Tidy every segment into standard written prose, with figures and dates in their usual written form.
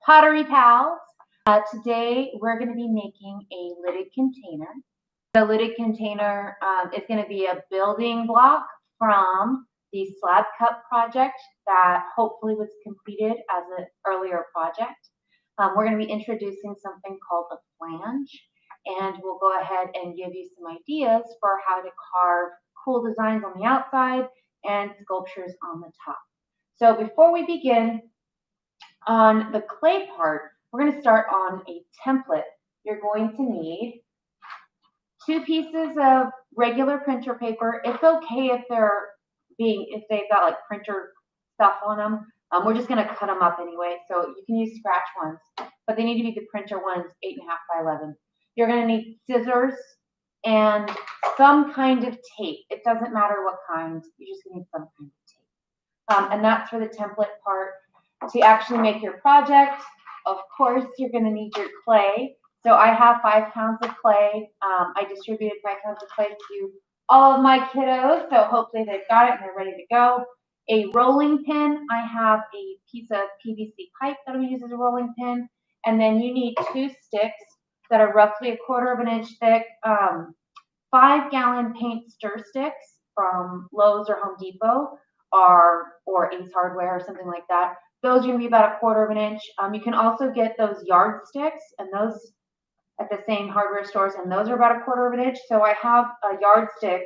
Pottery Pals. Today we're going to be making a lidded container. The lidded container is going to be a building block from the slab cup project that hopefully was completed as an earlier project. We're going to be introducing something called a flange, and we'll go ahead and give you some ideas for how to carve cool designs on the outside and sculptures on the top. So before we begin, on the clay part, we're going to start on a template. You're going to need 2 pieces of regular printer paper. It's okay if they've got like printer stuff on them. We're just going to cut them up anyway, so you can use scratch ones, but they need to be the printer ones, 8.5 by 11. You're going to need scissors and some kind of tape. It doesn't matter what kind. You just need some kind of tape. And that's for the template part. To actually make your project, of course, you're going to need your clay. So I have 5 pounds of clay. I distributed 5 pounds of clay to all of my kiddos, so hopefully they've got it and they're ready to go. A rolling pin. I have a piece of PVC pipe that I'm going to use as a rolling pin. And then you need 2 sticks that are roughly 1/4 of an inch thick, 5-gallon paint stir sticks from Lowe's or Home Depot or Ace Hardware or something like that. Those are going to be about 1/4 of an inch. You can also get those yardsticks, and those at the same hardware stores, and those are about 1/4 of an inch. So I have a yardstick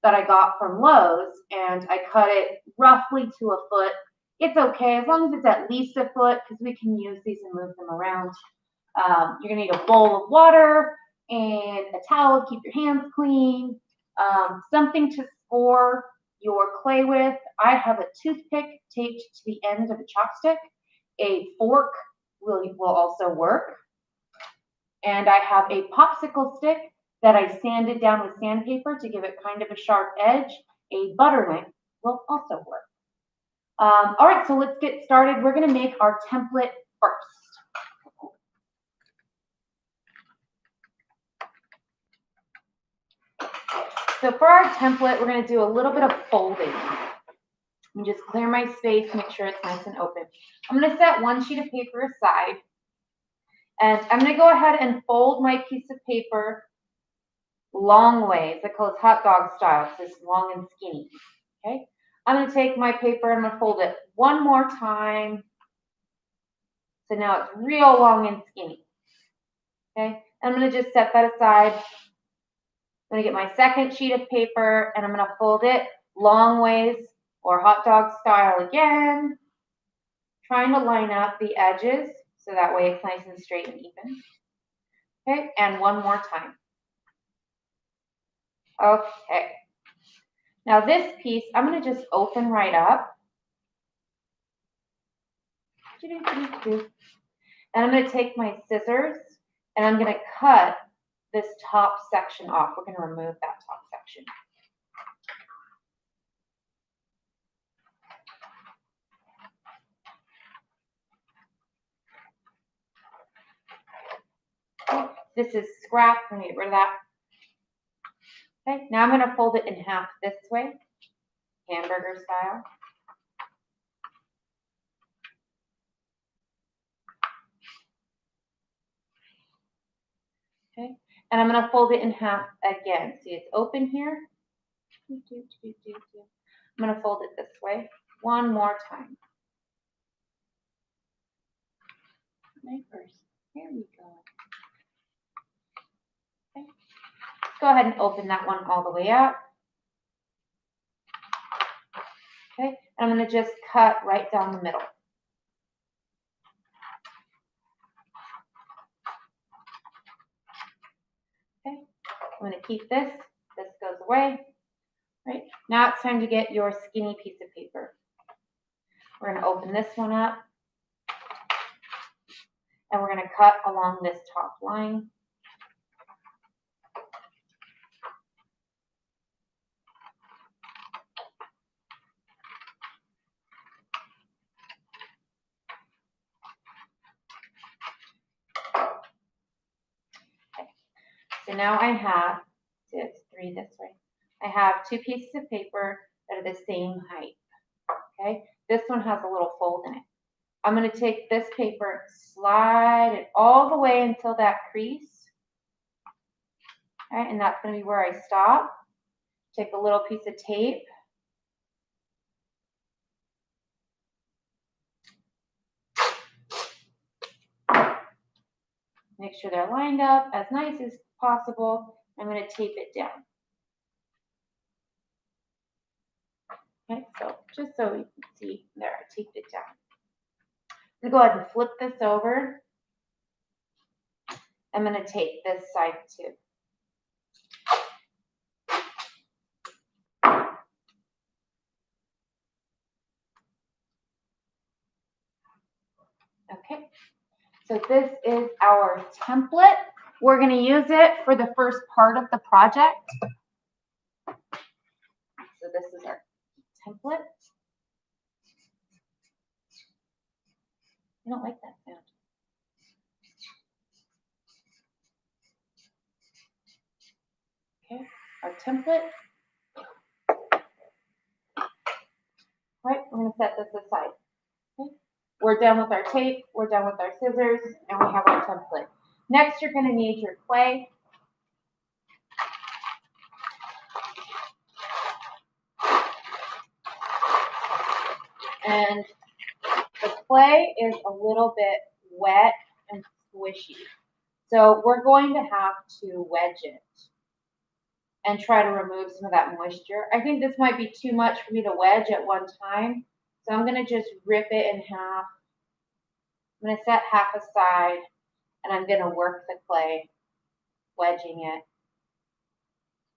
that I got from Lowe's, and I cut it roughly to 1 foot. It's okay as long as it's at least 1 foot, because we can use these and move them around. You're going to need a bowl of water and a towel to keep your hands clean, something to score your clay with. I have a toothpick taped to the end of a chopstick. A fork will also work. And I have a popsicle stick that I sanded down with sandpaper to give it kind of a sharp edge. A butter knife will also work. All right, so let's get started. We're going to make our template first. So for our template, we're going to do a little bit of folding. And just clear my space, make sure it's nice and open. I'm going to set 1 sheet of paper aside. And I'm going to go ahead and fold my piece of paper long ways. I call it hot dog style. So it's long and skinny. Okay. I'm going to take my paper and I'm going to fold it one more time. So now it's real long and skinny. Okay. And I'm going to just set that aside. I'm going to get my second sheet of paper and I'm going to fold it long ways or hot dog style again. Trying to line up the edges so that way it's nice and straight and even. Okay, and one more time. Okay. Now this piece, I'm going to just open right up. And I'm going to take my scissors and I'm going to cut this top section off. We're going to remove that top section. This is scrap. I'm going to get rid of that. Okay, now I'm going to fold it in half this way, hamburger style. Okay, and I'm going to fold it in half again. See, it's open here. I'm going to fold it this way one more time. Here we go. Okay. Go ahead and open that one all the way out. Okay, and I'm going to just cut right down the middle. Okay, I'm going to keep this. This goes away. Right, now it's time to get your skinny piece of paper. We're going to open this one up. And we're going to cut along this top line. Okay. So now I have, see, it's 3 this way. I have 2 pieces of paper that are the same height. Okay, this one has a little fold in it. I'm going to take this paper, slide it all the way until that crease. All right, and that's going to be where I stop. Take a little piece of tape. Make sure they're lined up as nice as possible. I'm going to tape it down. Okay, so just so you can see, there, I taped it down. I'm going to go ahead and flip this over. I'm going to tape this side too. Okay, so this is our template. We're going to use it for the first part of the project. So this is our template. I don't like that sound. Okay, our template. All right, we're going to set this aside. Okay. We're done with our tape, we're done with our scissors, and we have our template. Next, you're going to need your clay. And the clay is a little bit wet and squishy. So we're going to have to wedge it and try to remove some of that moisture. I think this might be too much for me to wedge at one time. So I'm going to just rip it in half. I'm going to set half aside, and I'm going to work the clay, wedging it,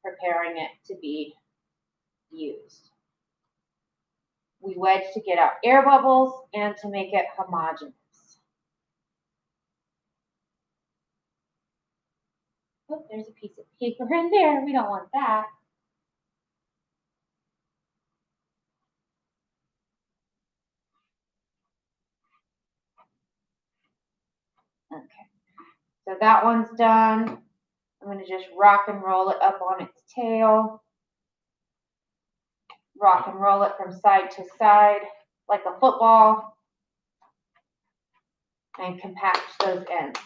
preparing it to be used. We wedge to get out air bubbles and to make it homogeneous. Oh, there's a piece of paper in there. We don't want that. Okay, so that one's done. I'm going to just rock and roll it up on its tail. Rock and roll it from side to side like a football. And compact those ends.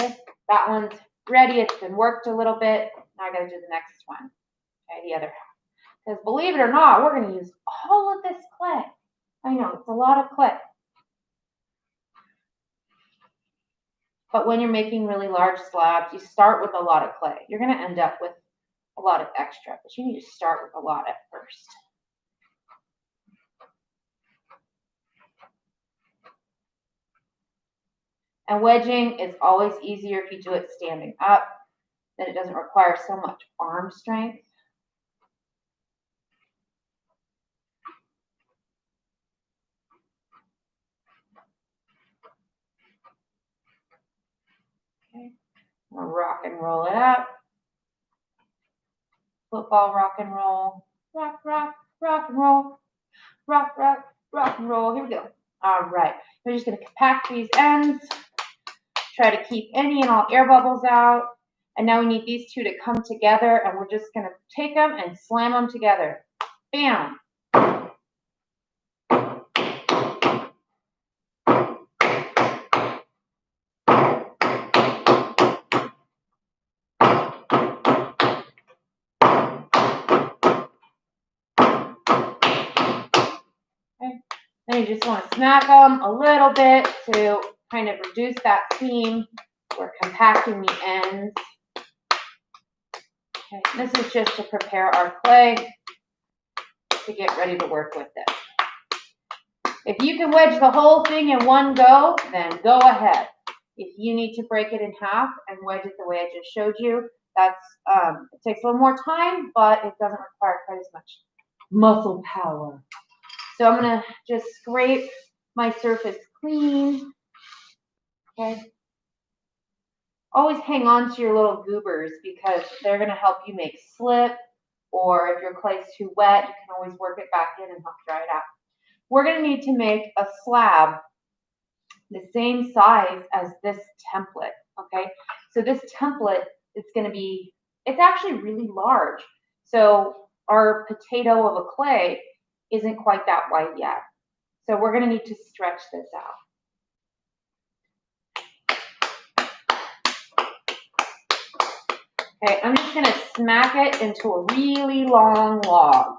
Okay, that one's ready. It's been worked a little bit. Now I got to do the next one. Okay, the other half. Because believe it or not, we're going to use all of this clay. I know, it's a lot of clay. But when you're making really large slabs, you start with a lot of clay. You're going to end up with a lot of extra, but you need to start with a lot at first. And wedging is always easier if you do it standing up. Then it doesn't require so much arm strength. Okay, I'm gonna rock and roll it up. Football rock and roll. Rock, rock, rock and roll. Rock, rock, rock and roll. Here we go. All right. We're just going to compact these ends. Try to keep any and all air bubbles out. And now we need these two to come together, and we're just going to take them and slam them together. Bam. Okay. Then you just want to smack them a little bit to kind of reduce that seam. We're compacting the ends. Okay. This is just to prepare our clay to get ready to work with it. If you can wedge the whole thing in one go, then go ahead. If you need to break it in half and wedge it the way I just showed you, that's it takes a little more time, but it doesn't require quite as much muscle power. So I'm gonna just scrape my surface clean. Okay. Always hang on to your little goobers because they're gonna help you make slip, or if your clay's too wet, you can always work it back in and help dry it out. We're going to need to make a slab the same size as this template, okay? So this template is going to be, it's actually really large. So our potato of a clay isn't quite that white yet. So we're going to need to stretch this out. Okay, I'm just going to smack it into a really long log.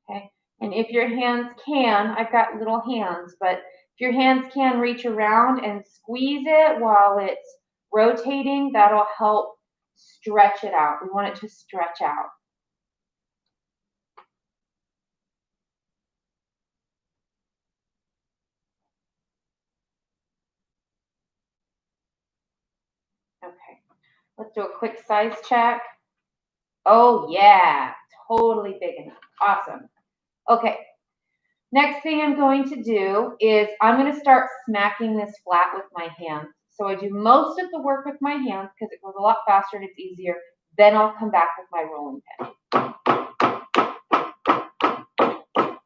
Okay, and if your hands can, I've got little hands, but if your hands can reach around and squeeze it while it's rotating, that'll help stretch it out. We want it to stretch out. Okay, let's do a quick size check. Oh yeah, totally big enough. Awesome. Okay, next thing I'm going to do is I'm going to start smacking this flat with my hands. So I do most of the work with my hands because it goes a lot faster and it's easier. Then I'll come back with my rolling pin.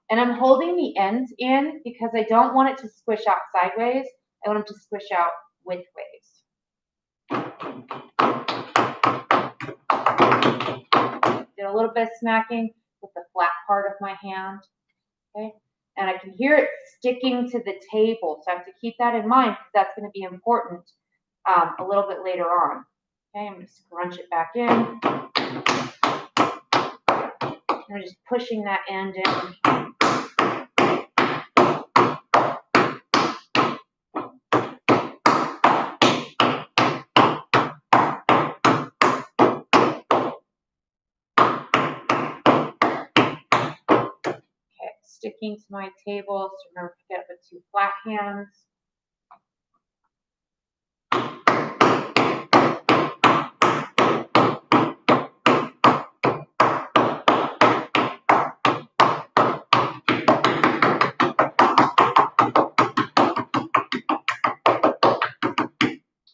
And I'm holding the ends in because I don't want it to squish out sideways. I want it to squish out widthways. Did a little bit of smacking with the flat part of my hand. Okay, and I can hear it sticking to the table, so I have to keep that in mind because that's going to be important a little bit later on. Okay, I'm going to scrunch it back in. I'm just pushing that end in. Sticking to my table, so remember to get up with two flat hands.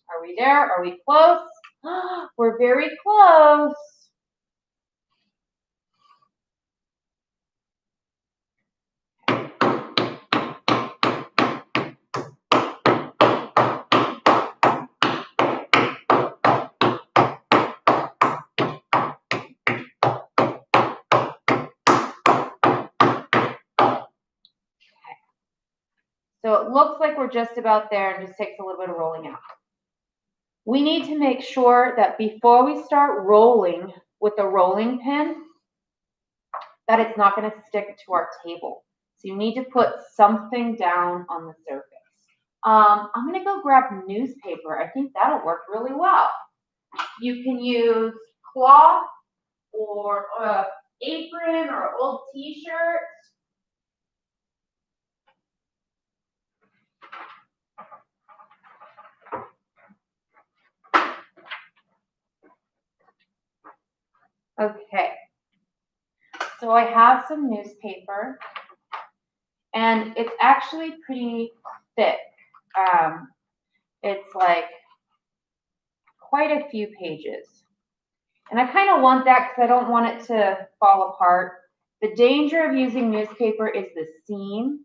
Are we there? Are we close? We're very close. So it looks like we're just about there and just takes a little bit of rolling out. We need to make sure that before we start rolling with the rolling pin, that it's not going to stick to our table. So you need to put something down on the surface. I'm going to go grab newspaper. I think that'll work really well. You can use cloth or apron or old t-shirt. Okay, so I have some newspaper, and it's actually pretty thick. It's like quite a few pages. And I kind of want that because I don't want it to fall apart. The danger of using newspaper is the seam,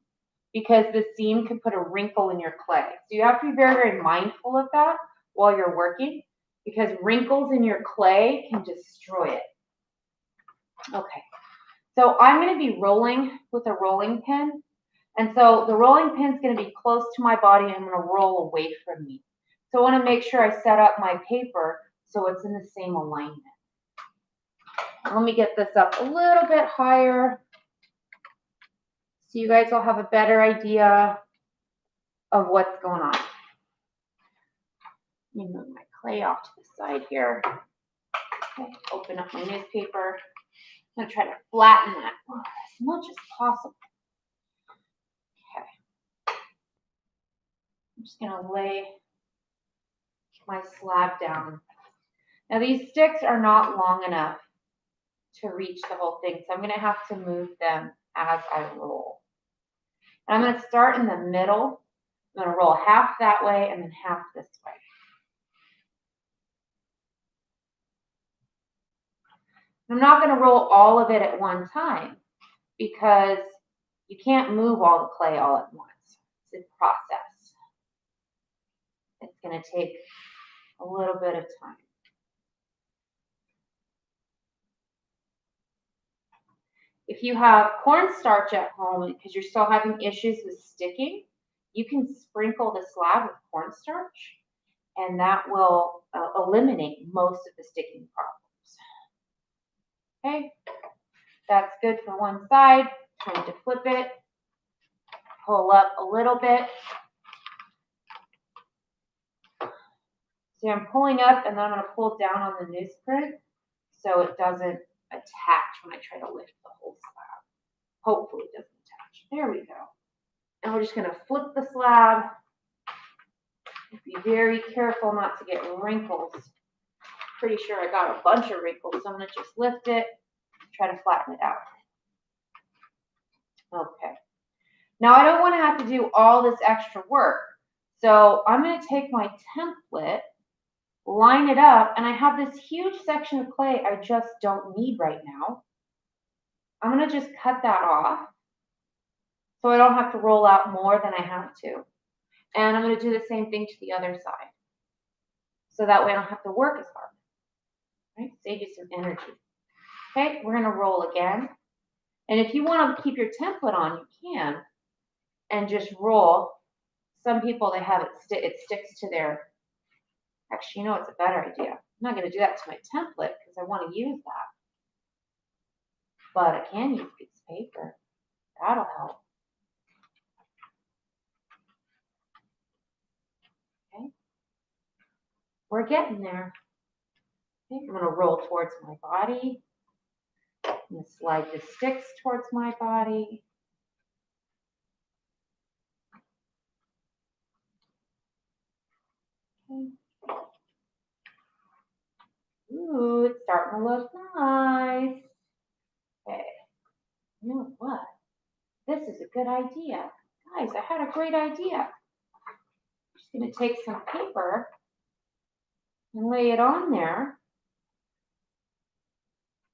because the seam can put a wrinkle in your clay. So you have to be very, very mindful of that while you're working, because wrinkles in your clay can destroy it. Okay, so I'm going to be rolling with a rolling pin. And so the rolling pin is going to be close to my body and I'm going to roll away from me. So I want to make sure I set up my paper so it's in the same alignment. Let me get this up a little bit higher so you guys will have a better idea of what's going on. Let me move my clay off to the side here. Okay, open up my newspaper. I'm going to try to flatten that as much as possible. Okay. I'm just going to lay my slab down. Now these sticks are not long enough to reach the whole thing, so I'm going to have to move them as I roll. And I'm going to start in the middle. I'm going to roll half that way and then half this way. I'm not going to roll all of it at one time because you can't move all the clay all at once. It's a process. It's going to take a little bit of time. If you have cornstarch at home because you're still having issues with sticking, you can sprinkle the slab with cornstarch, and that will eliminate most of the sticking problems. Okay, that's good for one side. Time to flip it, pull up a little bit. See, I'm pulling up and then I'm going to pull down on the newsprint so it doesn't attach when I try to lift the whole slab. Hopefully it doesn't attach. There we go. And we're just going to flip the slab. Be very careful not to get wrinkles. Pretty sure I got a bunch of wrinkles, so I'm going to just lift it, try to flatten it out. Okay. Now I don't want to have to do all this extra work. So I'm going to take my template, line it up, and I have this huge section of clay I just don't need right now. I'm going to just cut that off so I don't have to roll out more than I have to. And I'm going to do the same thing to the other side. So that way I don't have to work as hard. Right? Save you some energy. Okay, we're going to roll again. And if you want to keep your template on, you can. And just roll. Some people, they have it sticks to their, actually, you know, it's a better idea. I'm not going to do that to my template because I want to use that. But I can use a piece of paper. That'll help. Okay. We're getting there. Okay, I'm going to roll towards my body. I'm going to slide the sticks towards my body. Okay. Ooh, it's starting to look nice. Okay. You know what? This is a good idea. Guys, I had a great idea. I'm just going to take some paper and lay it on there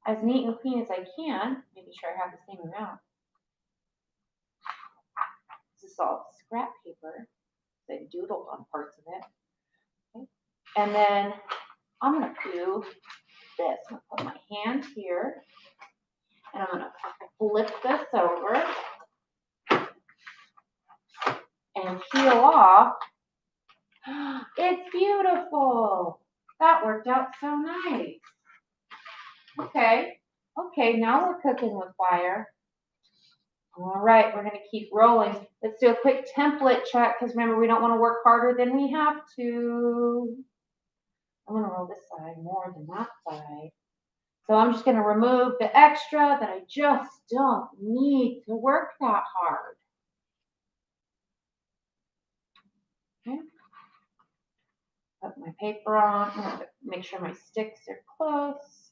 as neat and clean as I can. Making sure I have the same amount. This is all scrap paper. I doodled on parts of it. Okay. And then I'm going to do this. I'm going to put my hand here. And I'm going to flip this over and peel off. It's beautiful. That worked out so nice. Okay. Okay, now we're cooking with fire. All right, we're going to keep rolling. Let's do a quick template check because remember, we don't want to work harder than we have to. I'm going to roll this side more than that side. So I'm just going to remove the extra that I just don't need to work that hard. Okay. Put my paper on. I'm going to make sure my sticks are close.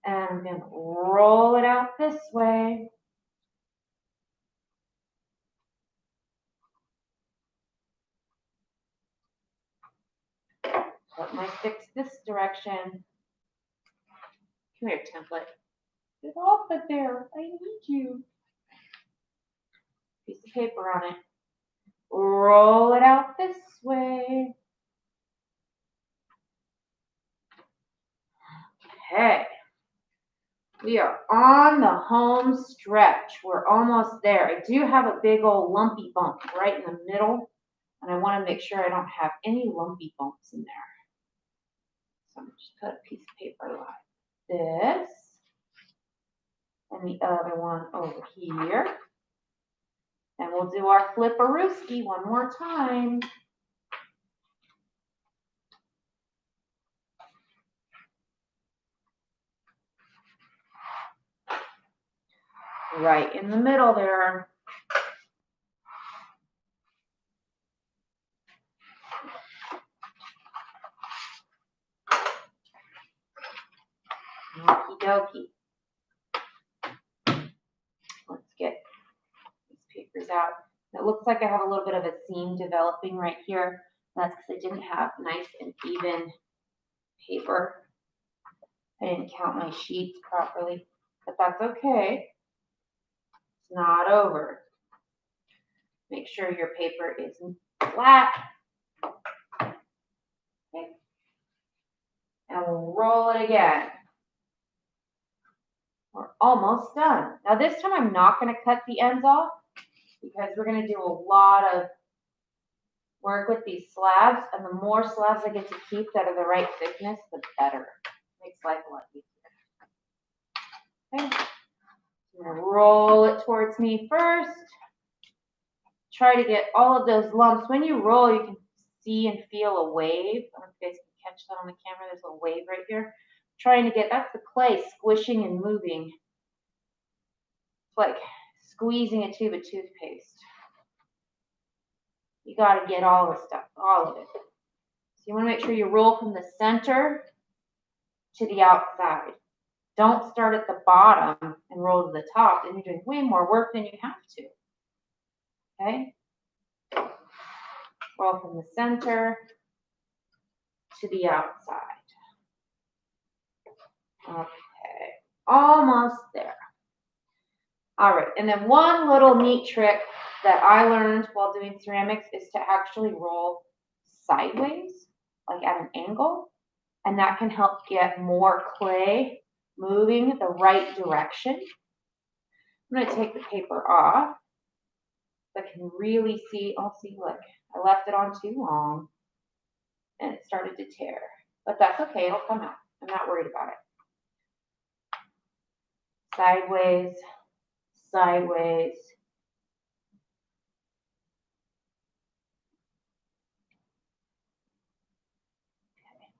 And I'm going to roll it out this way. Put my sticks this direction. Come here, template. Get off of there. I need you. Piece of paper on it. Roll it out this way. Okay. We are on the home stretch. We're almost there. I do have a big old lumpy bump right in the middle, and I want to make sure I don't have any lumpy bumps in there. So I'm going to just put a piece of paper like this, and the other one over here. And we'll do our flipperooski one more time. Right in the middle there. Okie dokie. Let's get these papers out. It looks like I have a little bit of a seam developing right here. That's because I didn't have nice and even paper. I didn't count my sheets properly, but that's okay. It's not over. Make sure your paper is flat. Okay. And we'll roll it again. We're almost done. Now this time I'm not going to cut the ends off because we're going to do a lot of work with these slabs, and the more slabs I get to keep that are the right thickness, the better. Makes life a lot easier. Okay. I'm going to roll it towards me first. Try to get all of those lumps. When you roll, you can see and feel a wave. I don't know if you guys can catch that on the camera. There's a wave right here. Trying to get, that's the clay squishing and moving. It's like squeezing a tube of toothpaste. You got to get all the stuff, all of it. So you want to make sure you roll from the center to the outside. Don't start at the bottom and roll to the top. Then you're doing way more work than you have to. Okay? Roll from the center to the outside. Okay, almost there. All right, and then one little neat trick that I learned while doing ceramics is to actually roll sideways, like at an angle, and that can help get more clay moving the right direction. I'm going to take the paper off so I can really see. Oh, see, look, I left it on too long and it started to tear, but that's okay, it'll come out. I'm not worried about it. Sideways, sideways.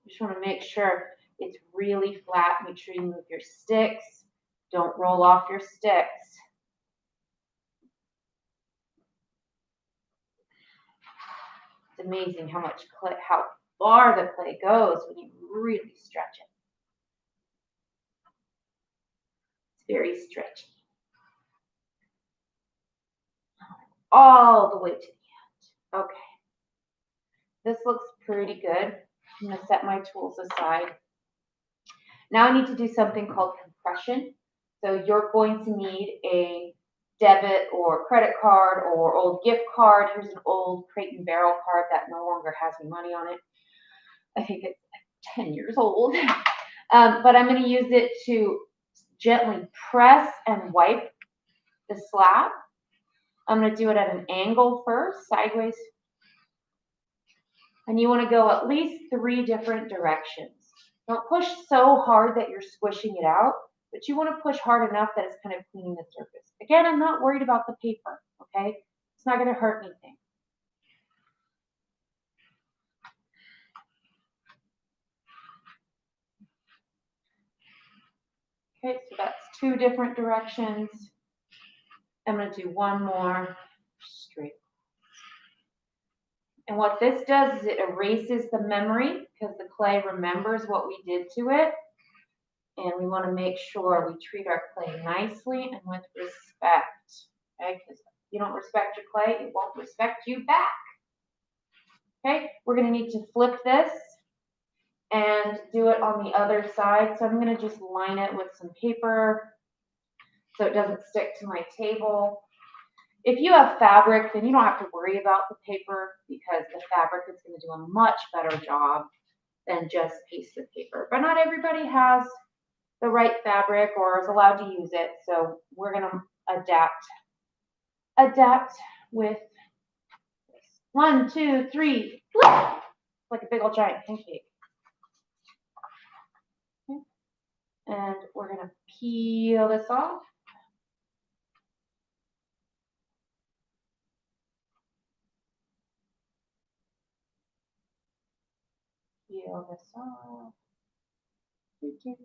Just want to make sure it's really flat. Make sure you move your sticks. Don't roll off your sticks. It's amazing how much clay, how far the clay goes when you really stretch it. It's very stretchy. All the way to the end. Okay. This looks pretty good. I'm going to set my tools aside. Now I need to do something called compression. So you're going to need a debit or credit card or old gift card. Here's an old Crate and Barrel card that no longer has any money on it. I think it's 10 years old. But I'm going to use it to gently press and wipe the slab. I'm going to do it at an angle first, sideways. And you want to go at least 3 different directions. Don't push so hard that you're squishing it out, but you want to push hard enough that it's kind of cleaning the surface. Again, I'm not worried about the paper, okay? It's not going to hurt anything. Okay, so that's 2 different directions. I'm going to do one more straight. And what this does is it erases the memory because the clay remembers what we did to it. And we want to make sure we treat our clay nicely and with respect. Okay, because if you don't respect your clay, it won't respect you back. Okay, we're going to need to flip this and do it on the other side. So I'm going to just line it with some paper so it doesn't stick to my table. If you have fabric, then you don't have to worry about the paper because the fabric is going to do a much better job than just piece of paper. But not everybody has the right fabric or is allowed to use it. So we're going to adapt with this. 1, 2, 3, like a big old giant pancake. Okay. And we're going to peel this off. Peel this off. Okay.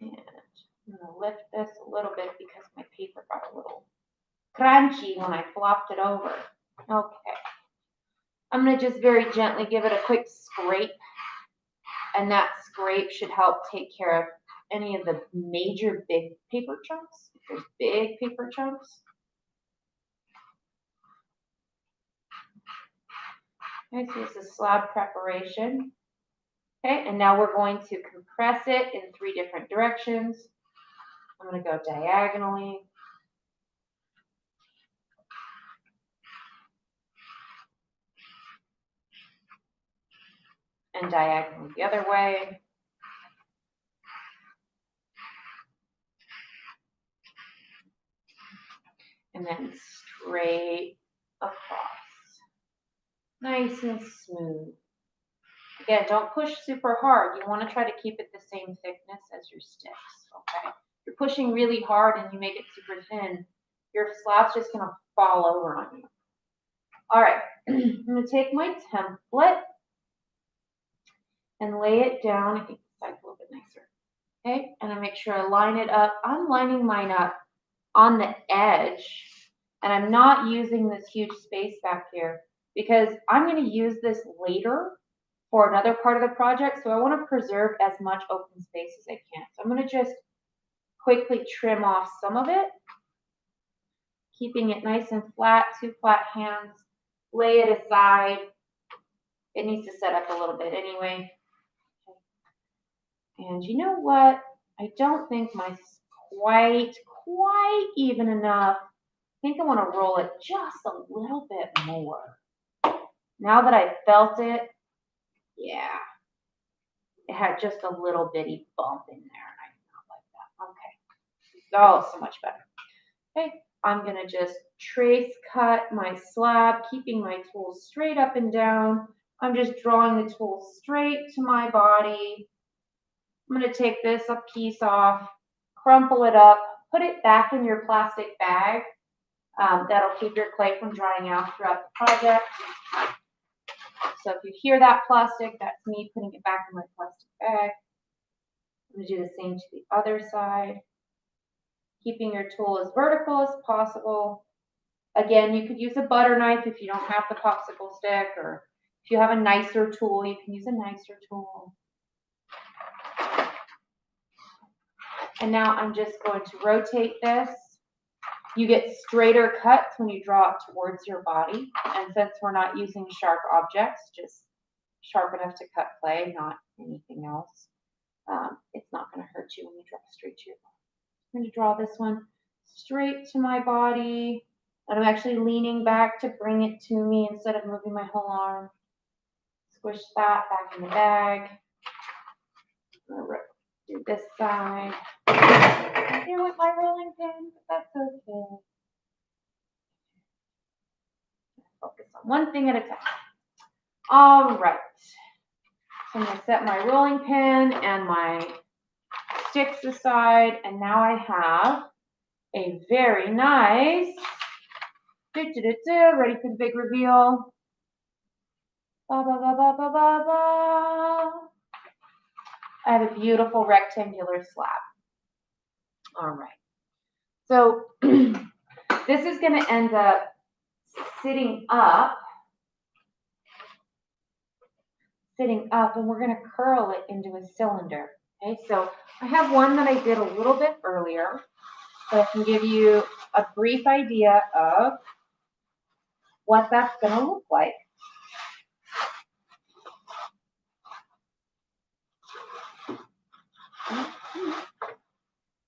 And I'm going to lift this a little bit because my paper got a little crunchy when I flopped it over. Okay. I'm going to just very gently give it a quick scrape. And that scrape should help take care of any of the major big paper chunks. If there's big paper chunks. Okay, so this is slab preparation. Okay, and now we're going to compress it in 3 different directions. I'm going to go diagonally. and diagonally the other way. And then straight across. Nice and smooth. Again, don't push super hard. You want to try to keep it the same thickness as your sticks, okay? If you're pushing really hard and you make it super thin, your slab's just going to fall over on you. All right, I'm going to take my template and lay it down. I think this side's a little bit nicer. Okay, and I make sure I line it up. I'm lining mine up on the edge, and I'm not using this huge space back here because I'm going to use this later for another part of the project. So I want to preserve as much open space as I can. So I'm going to just quickly trim off some of it, keeping it nice and flat, 2 flat hands. Lay it aside. It needs to set up a little bit anyway. And you know what? I don't think mine's quite even enough. I think I want to roll it just a little bit more. Now that I felt it, yeah, it had just a little bitty bump in there, and I did not like that. Okay, oh, so much better. Okay, I'm gonna just trace cut my slab, keeping my tool straight up and down. I'm just drawing the tool straight to my body. I'm gonna take this a piece off, crumple it up, put it back in your plastic bag. That'll keep your clay from drying out throughout the project. So if you hear that plastic, that's me putting it back in my plastic bag. I'm going to do the same to the other side. Keeping your tool as vertical as possible. Again, you could use a butter knife if you don't have the popsicle stick, or if you have a nicer tool, you can use a nicer tool. And now I'm just going to rotate this. You get straighter cuts when you draw it towards your body. And since we're not using sharp objects, just sharp enough to cut clay, not anything else, it's not going to hurt you when you draw straight to your body. I'm going to draw this one straight to my body. And I'm actually leaning back to bring it to me instead of moving my whole arm. Squish that back in the bag. I'm going to do this side. I'm here with my rolling pin, but that's okay. Focus on one thing at a time. All right. So I'm going to set my rolling pin and my sticks aside, and now I have a very nice, ready for the big reveal. Ba, ba, ba, ba, ba, ba, ba. I have a beautiful rectangular slab. All right. So this is going to end up sitting up, and we're going to curl it into a cylinder. Okay, so I have one that I did a little bit earlier, so I can give you a brief idea of what that's going to look like.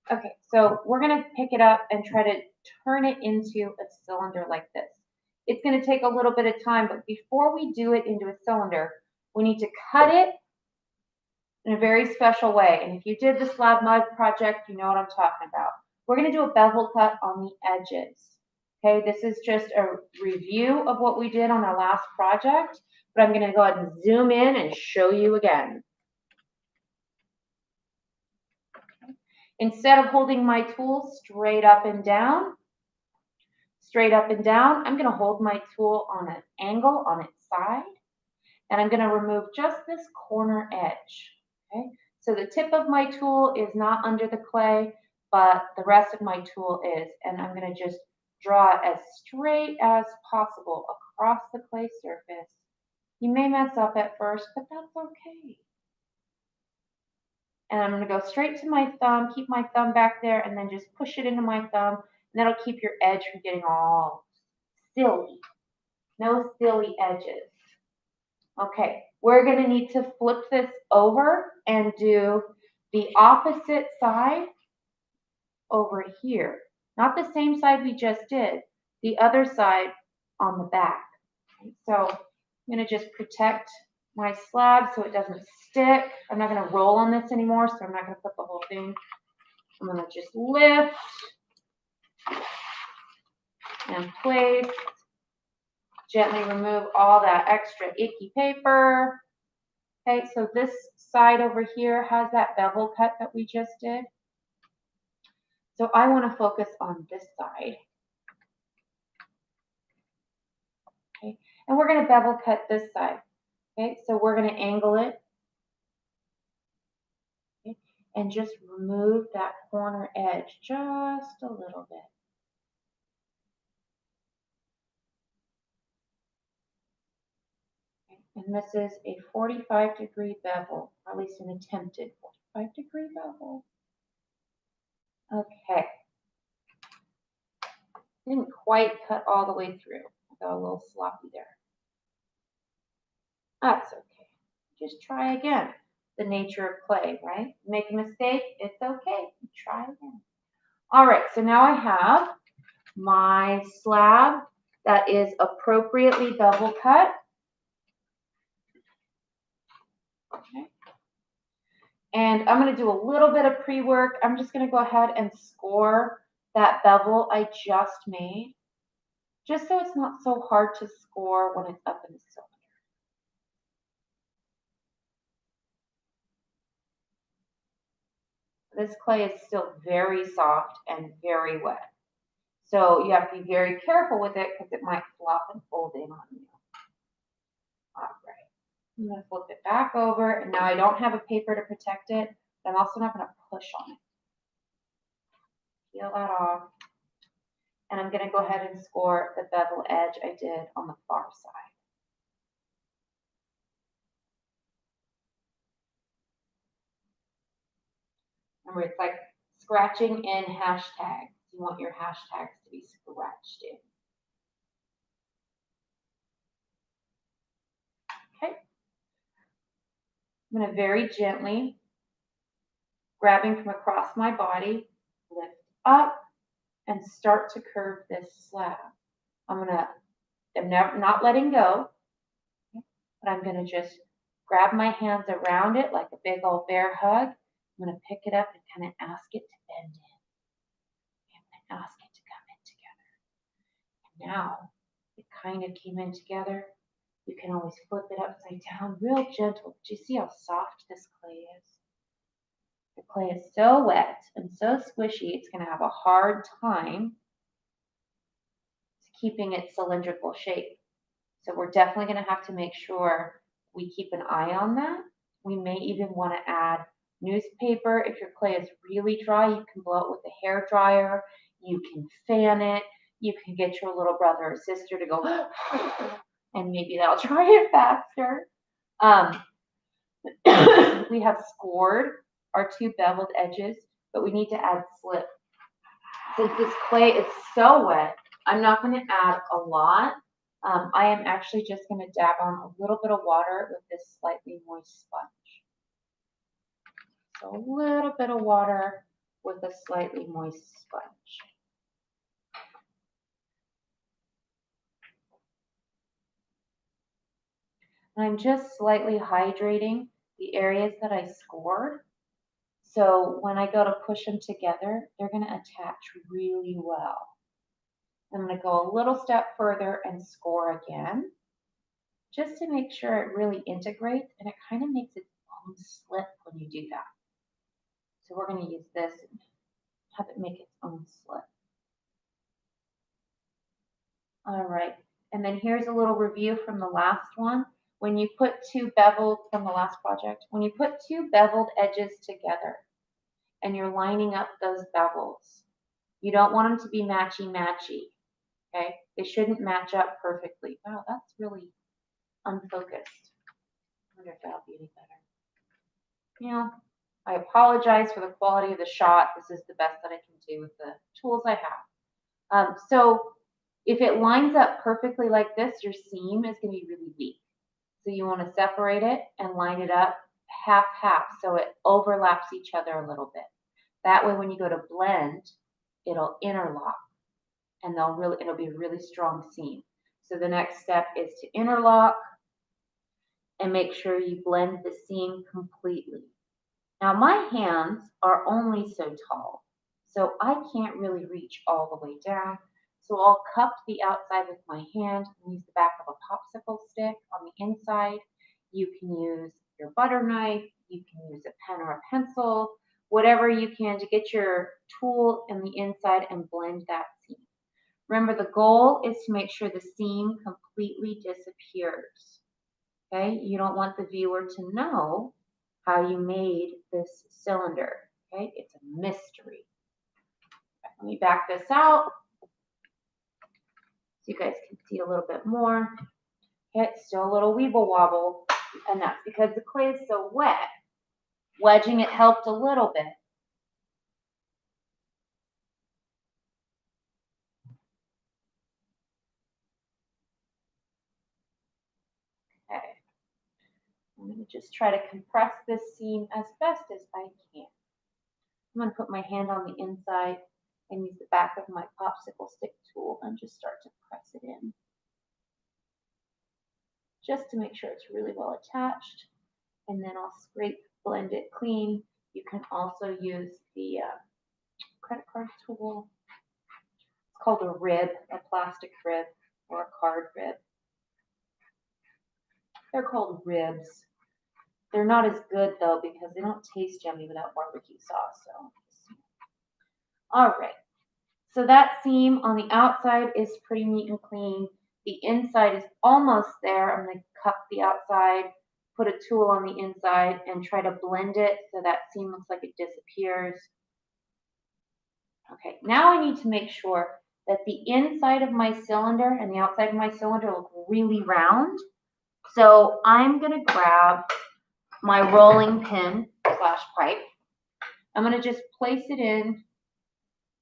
Okay, so we're going to pick it up and try to turn it into a cylinder like this. It's going to take a little bit of time, but before we do it into a cylinder, we need to cut it in a very special way. And if you did the slab mud project, you know what I'm talking about. We're going to do a bevel cut on the edges. Okay, this is just a review of what we did on our last project, but I'm going to go ahead and zoom in and show you again. Instead of holding my tool straight up and down, I'm going to hold my tool on an angle on its side, and I'm going to remove just this corner edge. Okay, so the tip of my tool is not under the clay, but the rest of my tool is, and I'm going to just draw it as straight as possible across the clay surface. You may mess up at first, but that's okay. And I'm going to go straight to my thumb, keep my thumb back there, and then just push it into my thumb, and that'll keep your edge from getting all silly. No silly edges. Okay, we're going to need to flip this over and do the opposite side over here. Not the same side we just did, the other side on the back. Okay, so I'm going to just protect my slab so it doesn't stick. I'm not going to roll on this anymore, so I'm not going to put the whole thing. I'm going to just lift and place. Gently remove all that extra icky paper. Okay, so this side over here has that bevel cut that we just did. So I want to focus on this side. Okay, and we're going to bevel cut this side. Okay, so we're going to angle it. Okay, and just remove that corner edge just a little bit. And this is a 45-degree bevel, or at least an attempted 45-degree bevel. Okay. Didn't quite cut all the way through. I got a little sloppy there. That's okay. Just try again. The nature of clay, right? Make a mistake, it's okay. Try again. All right, so now I have my slab that is appropriately bevel cut. Okay. And I'm going to do a little bit of pre-work. I'm just going to go ahead and score that bevel I just made, just so it's not so hard to score when it's up in the cylinder. This clay is still very soft and very wet. So you have to be very careful with it because it might flop and fold in on you. All right. I'm going to flip it back over. And now I don't have a paper to protect it, but I'm also not going to push on it. Peel that off. And I'm going to go ahead and score the bevel edge I did on the far side. Remember, it's like scratching in hashtags. You want your hashtags to be scratched in. Okay. I'm going to very gently, grabbing from across my body, lift up and start to curve this slab. I'm not letting go, but I'm going to just grab my hands around it like a big old bear hug. I'm going to pick it up and kind of ask it to bend in. And ask it to come in together. And now it kind of came in together. You can always flip it upside down, real gentle. Do you see how soft this clay is? The clay is so wet and so squishy, it's going to have a hard time keeping its cylindrical shape. So we're definitely going to have to make sure we keep an eye on that. We may even want to add newspaper. If your clay is really dry, you can blow it with a hair dryer. You can fan it. You can get your little brother or sister to go, and maybe that'll dry it faster. We have scored our two beveled edges, but we need to add slip. Since this clay is so wet, I'm not going to add a lot. I am actually just going to dab on a little bit of water with this slightly moist sponge. So a little bit of water with a slightly moist sponge. I'm just slightly hydrating the areas that I scored. So when I go to push them together, they're going to attach really well. I'm going to go a little step further and score again, just to make sure it really integrates, and it kind of makes its own slip when you do that. So we're going to use this and have it make its own slip. All right, and then here's a little review from the last one. When you put two beveled, from the last project, when you put two beveled edges together and you're lining up those bevels, you don't want them to be matchy-matchy, okay? They shouldn't match up perfectly. Wow, that's really unfocused. I wonder if that'll be any better. Yeah, I apologize for the quality of the shot. This is the best that I can do with the tools I have. So if it lines up perfectly like this, your seam is going to be really weak. So you want to separate it and line it up half-half so it overlaps each other a little bit. That way when you go to blend, it'll interlock and it'll be a really strong seam. So the next step is to interlock and make sure you blend the seam completely. Now my hands are only so tall, so I can't really reach all the way down. So I'll cup the outside with my hand and use the back of a popsicle stick on the inside. You can use your butter knife, you can use a pen or a pencil, whatever you can to get your tool in the inside and blend that seam. Remember, the goal is to make sure the seam completely disappears. Okay, you don't want the viewer to know how you made this cylinder. Okay, it's a mystery. Let me back this out so you guys can see a little bit more. Okay, it's still a little weeble wobble, and that's because the clay is so wet. Wedging it helped a little bit. Okay, I'm going to just try to compress this seam as best as I can. I'm going to put my hand on the inside and use the back of my popsicle stick tool and just start to press it in, just to make sure it's really well attached. And then I'll scrape, blend it clean. You can also use the credit card tool. It's called a rib, a plastic rib or a card rib. They're called ribs. They're not as good though because they don't taste yummy without barbecue sauce. So, all right. So that seam on the outside is pretty neat and clean. The inside is almost there. I'm going to cup the outside, put a tool on the inside, and try to blend it so that seam looks like it disappears. Okay, now I need to make sure that the inside of my cylinder and the outside of my cylinder look really round. So I'm going to grab my rolling pin slash pipe. I'm going to just place it in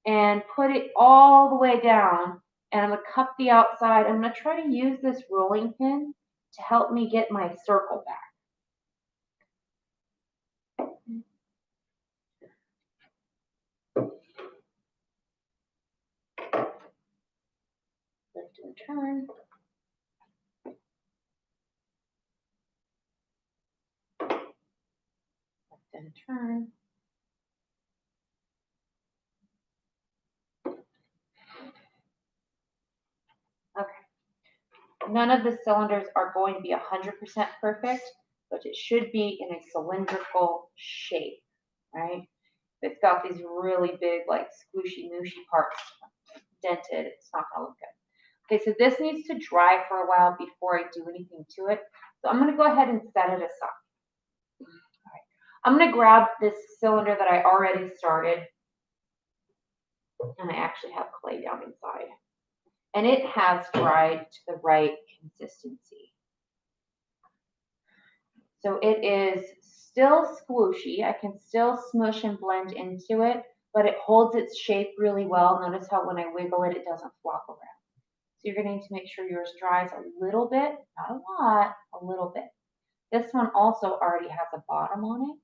and put it all the way down, and I'm going to cup the outside. I'm going to try to use this rolling pin to help me get my circle back. Lift and turn. Lift and turn. Okay. None of the cylinders are going to be 100% perfect, but it should be in a cylindrical shape, right? If it's got these really big, like squishy, mooshy parts dented, it's not going to look good. Okay, so this needs to dry for a while before I do anything to it. So I'm going to go ahead and set it aside. All right. I'm going to grab this cylinder that I already started, and I actually have clay down inside. And it has dried to the right consistency. So it is still squishy. I can still smush and blend into it, but it holds its shape really well. Notice how when I wiggle it, it doesn't flop around. So you're going to need to make sure yours dries a little bit, not a lot, a little bit. This one also already has a bottom on it.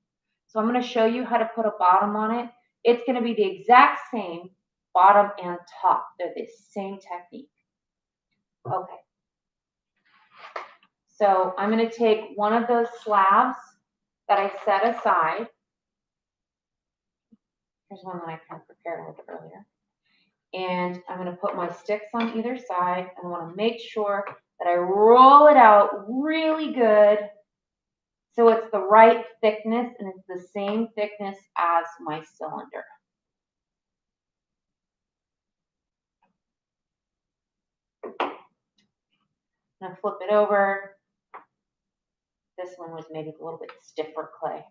So I'm going to show you how to put a bottom on it. It's going to be the exact same bottom and top. They're the same technique. Okay. So I'm going to take one of those slabs that I set aside. Here's one that I kind of prepared a little bit earlier. And I'm going to put my sticks on either side, and I want to make sure that I roll it out really good so it's the right thickness and it's the same thickness as my cylinder. Now flip it over. This one was maybe a little bit stiffer clay.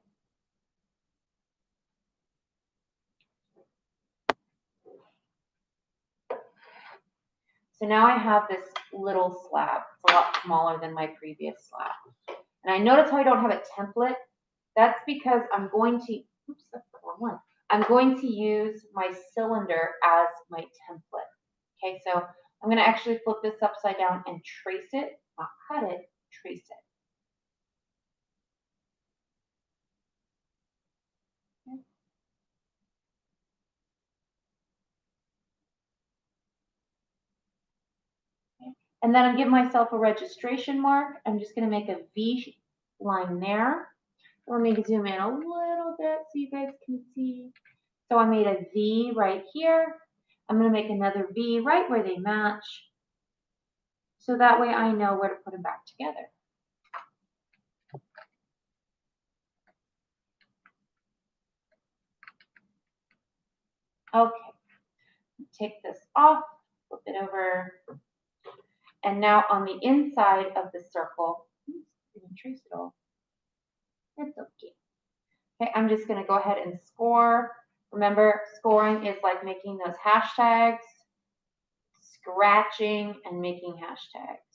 So now I have this little slab. It's a lot smaller than my previous slab. And I notice how I don't have a template. That's because I'm going to, oops, that's the wrong one. I'm going to use my cylinder as my template. Okay, so I'm going to actually flip this upside down and trace it, not cut it, trace it. Okay. And then I'm giving myself a registration mark. I'm just going to make a V line there. Let me zoom in a little bit so you guys can see. So I made a V right here. I'm going to make another V right where they match. So that way I know where to put them back together. Okay, take this off, flip it over. And now on the inside of the circle, didn't trace it all. It's okay. Okay, I'm just going to go ahead and score. Remember, scoring is like making those hashtags, scratching and making hashtags.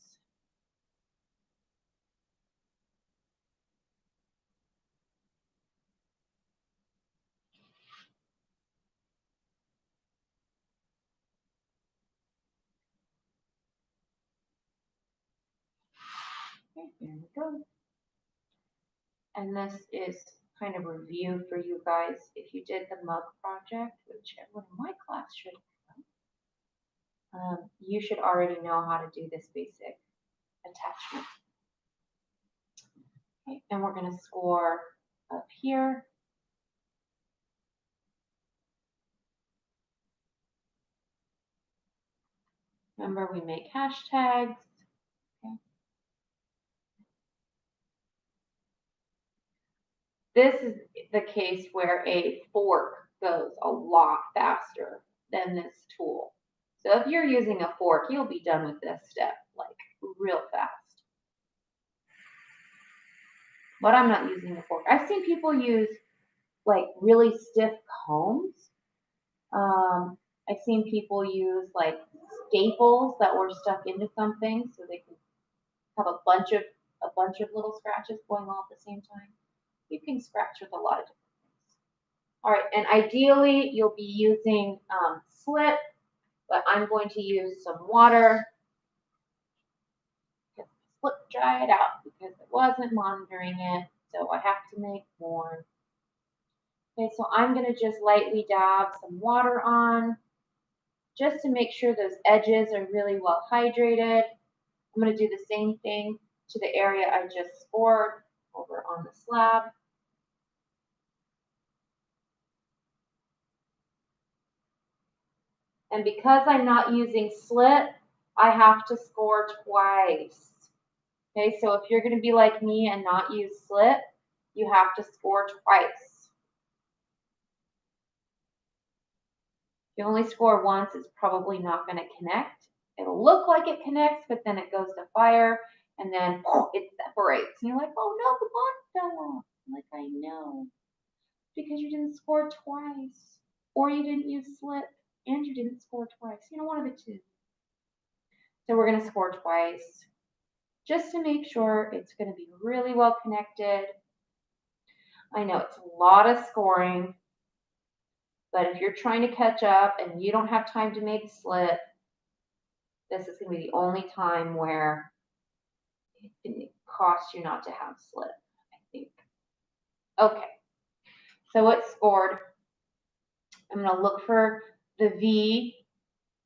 Okay, there we go. And this is kind of review for you guys. If you did the mug project, which everyone in my class should have, you should already know how to do this basic attachment. Okay, and we're going to score up here. Remember, we make hashtags. Okay. This is the case where a fork goes a lot faster than this tool. So if you're using a fork, you'll be done with this step like real fast. But I'm not using a fork. I've seen people use like really stiff combs. I've seen people use like staples that were stuck into something so they can have a bunch of little scratches going all at the same time. You can scratch with a lot of different things. All right, and ideally you'll be using slip, but I'm going to use some water. Slip dried out because it wasn't monitoring it, so I have to make more. Okay, so I'm going to just lightly dab some water on just to make sure those edges are really well hydrated. I'm going to do the same thing to the area I just scored over on the slab. And because I'm not using slip, I have to score twice. Okay, so if you're going to be like me and not use slip, you have to score twice. If you only score once, it's probably not going to connect. It'll look like it connects, but then it goes to fire, and then it separates. And you're like, oh no, the bond fell off. I'm like, I know. Because you didn't score twice. Or you didn't use slip, and you didn't score twice. You know, one of the two. So we're going to score twice, just to make sure it's going to be really well connected. I know it's a lot of scoring, but if you're trying to catch up and you don't have time to make slip, this is going to be the only time where it costs you not to have slip, I think. Okay, so it's scored. I'm going to look for the V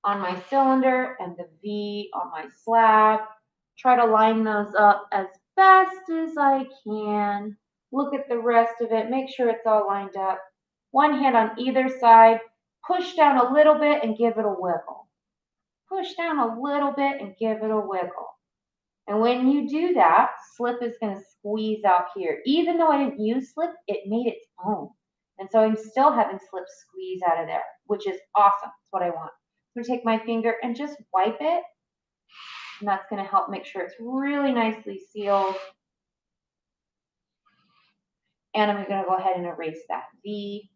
on my cylinder and the V on my slab. Try to line those up as best as I can. Look at the rest of it. Make sure it's all lined up. One hand on either side. Push down a little bit and give it a wiggle. Push down a little bit and give it a wiggle. And when you do that, slip is going to squeeze out here. Even though I didn't use slip, it made its own. And so I'm still having slip squeeze out of there, which is awesome. That's what I want. I'm going to take my finger and just wipe it. And that's going to help make sure it's really nicely sealed. And I'm going to go ahead and erase that V.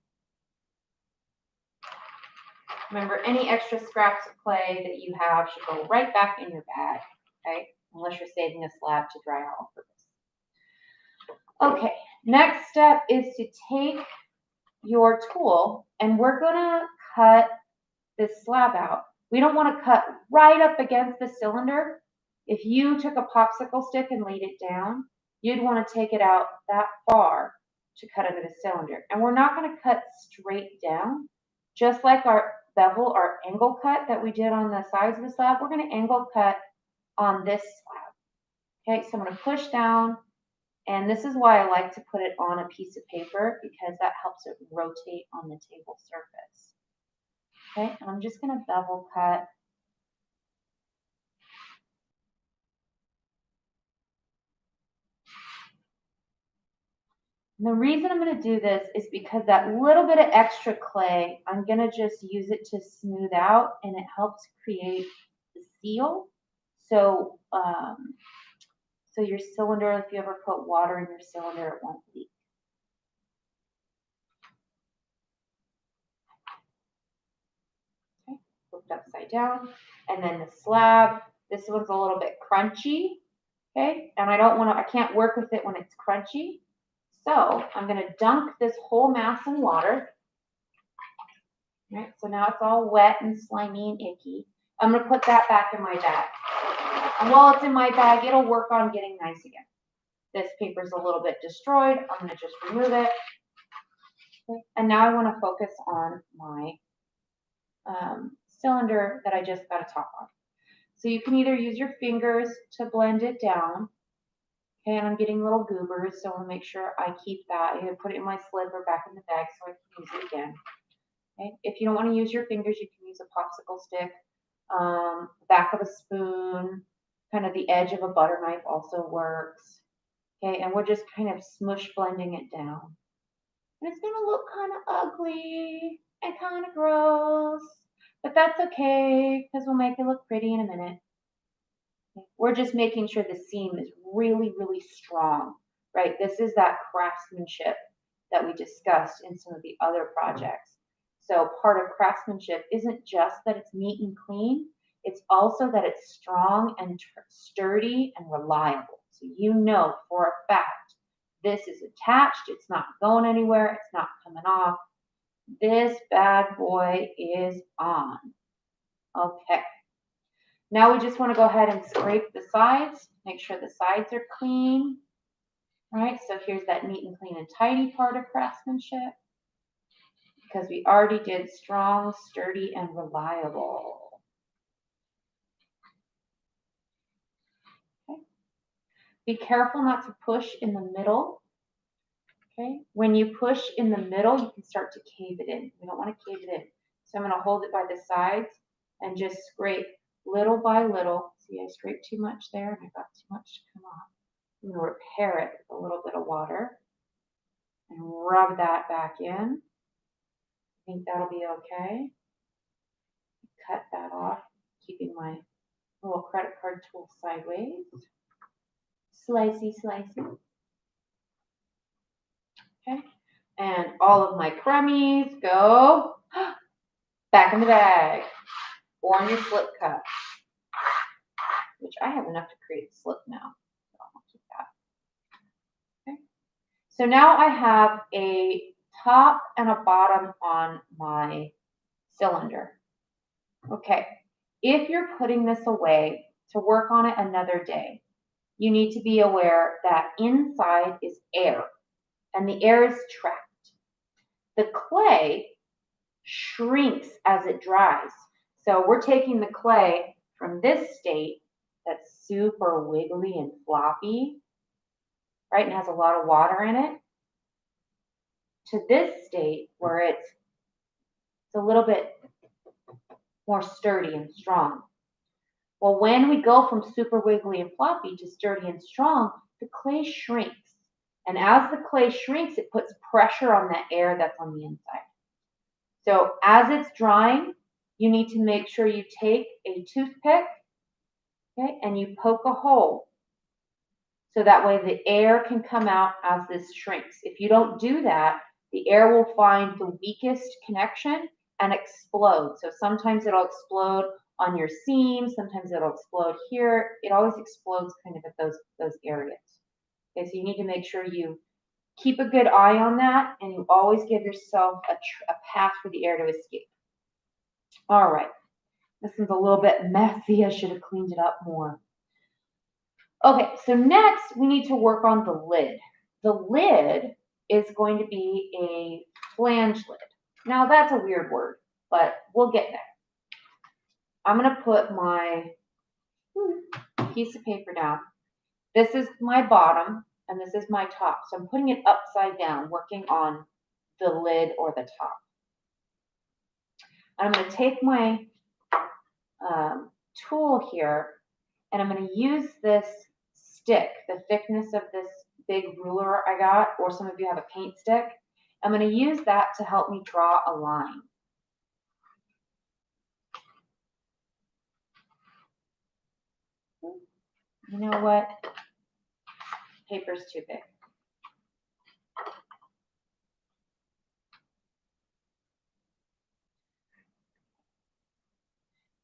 Remember, any extra scraps of clay that you have should go right back in your bag, okay? Unless you're saving a slab to dry out on purpose. Okay, next step is to take your tool and we're going to cut this slab out. We don't want to cut right up against the cylinder. If you took a popsicle stick and laid it down, you'd want to take it out that far to cut under the cylinder. And we're not going to cut straight down. Just like our bevel, our angle cut that we did on the sides of the slab, we're going to angle cut on this slab. Okay, so I'm going to push down And this is why I like to put it on a piece of paper, because that helps it rotate on the table surface. Okay, and I'm just going to bevel cut. And the reason I'm going to do this is because that little bit of extra clay, I'm going to just use it to smooth out, and it helps create the seal. So, so your cylinder, if you ever put water in your cylinder, it won't leak. Okay, flipped upside down. And then the slab, this one's a little bit crunchy. Okay, and I can't work with it when it's crunchy. So I'm going to dunk this whole mass in water. All right, so now it's all wet and slimy and icky. I'm going to put that back in my bag. And while it's in my bag, it'll work on getting nice again. This paper's a little bit destroyed. I'm going to just remove it. Okay. And now I want to focus on my cylinder that I just got a top on. So you can either use your fingers to blend it down. Okay, and I'm getting little goobers, so I want to make sure I keep that. I'm going to put it in my slip or back in the bag so I can use it again. Okay, if you don't want to use your fingers, you can use a popsicle stick, back of a spoon, kind of the edge of a butter knife also works. Okay, and we're just kind of smush blending it down. And it's going to look kind of ugly and kind of gross, but that's okay because we'll make it look pretty in a minute. Okay. We're just making sure the seam is really, really strong, right? This is that craftsmanship that we discussed in some of the other projects. So part of craftsmanship isn't just that it's neat and clean, it's also that it's strong and sturdy and reliable. So you know for a fact, this is attached, it's not going anywhere, it's not coming off. This bad boy is on. Okay. Now we just want to go ahead and scrape the sides, make sure the sides are clean. All right, so here's that neat and clean and tidy part of craftsmanship, because we already did strong, sturdy, and reliable. Okay. Be careful not to push in the middle. Okay, when you push in the middle, you can start to cave it in. We don't want to cave it in. So I'm going to hold it by the sides and just scrape little by little. See, I scraped too much there and I got too much to come off. I'm going to repair it with a little bit of water and rub that back in. I think that'll be okay. Cut that off, keeping my little credit card tool sideways. Slicey, slicey. Okay, and all of my crummies go back in the bag or in your slip cup, which I have enough to create a slip now. So I'll keep that. Okay. So now I have a top and a bottom on my cylinder. Okay, if you're putting this away to work on it another day, you need to be aware that inside is air and the air is trapped. The clay shrinks as it dries. So we're taking the clay from this state that's super wiggly and floppy, right, and has a lot of water in it, to this state where it's a little bit more sturdy and strong. Well, when we go from super wiggly and floppy to sturdy and strong, the clay shrinks. And as the clay shrinks, it puts pressure on the air that's on the inside. So as it's drying, you need to make sure you take a toothpick, okay, and you poke a hole. So that way the air can come out as this shrinks. If you don't do that, the air will find the weakest connection and explode. So sometimes it'll explode on your seam, sometimes it'll explode here. It always explodes kind of at those areas. Okay, so you need to make sure you keep a good eye on that, and you always give yourself a path for the air to escape. All right, this is a little bit messy. I should have cleaned it up more. Okay, so next we need to work on the lid. The lid is going to be a flange lid. Now that's a weird word, but we'll get there. I'm going to put my piece of paper down. This is my bottom. and this is my top. So I'm putting it upside down, working on the lid or the top. I'm going to take my tool here, and I'm going to use this stick, the thickness of this big ruler I got, or some of you have a paint stick. I'm going to use that to help me draw a line. You know what? Paper's too big.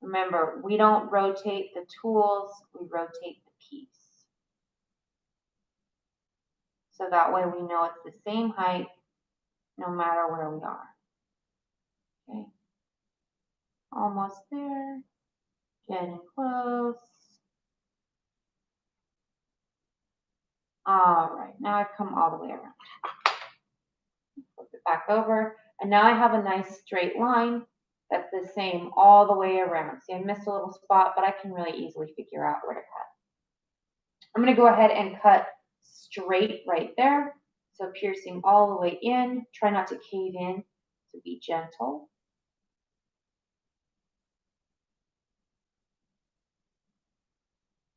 Remember, we don't rotate the tools, we rotate the piece. So that way we know it's the same height no matter where we are. Okay, almost there, getting close. All right, now I've come all the way around. Flip it back over, and now I have a nice straight line that's the same all the way around. See, I missed a little spot, but I can really easily figure out where to cut. I'm going to go ahead and cut straight right there. So piercing all the way in. Try not to cave in, so be gentle.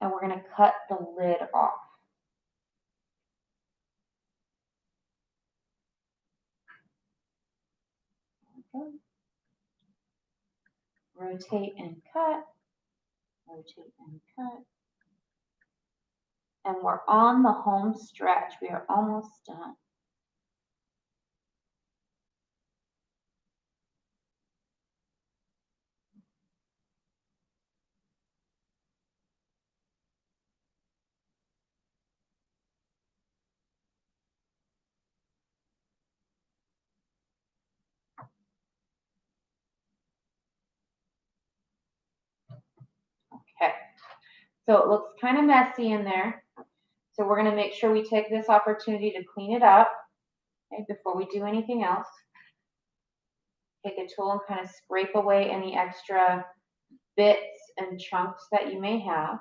And we're going to cut the lid off. Okay. Rotate and cut. Rotate and cut. And we're on the home stretch. We are almost done. Okay, so it looks kind of messy in there. So we're going to make sure we take this opportunity to clean it up, okay, before we do anything else. Take a tool and kind of scrape away any extra bits and chunks that you may have.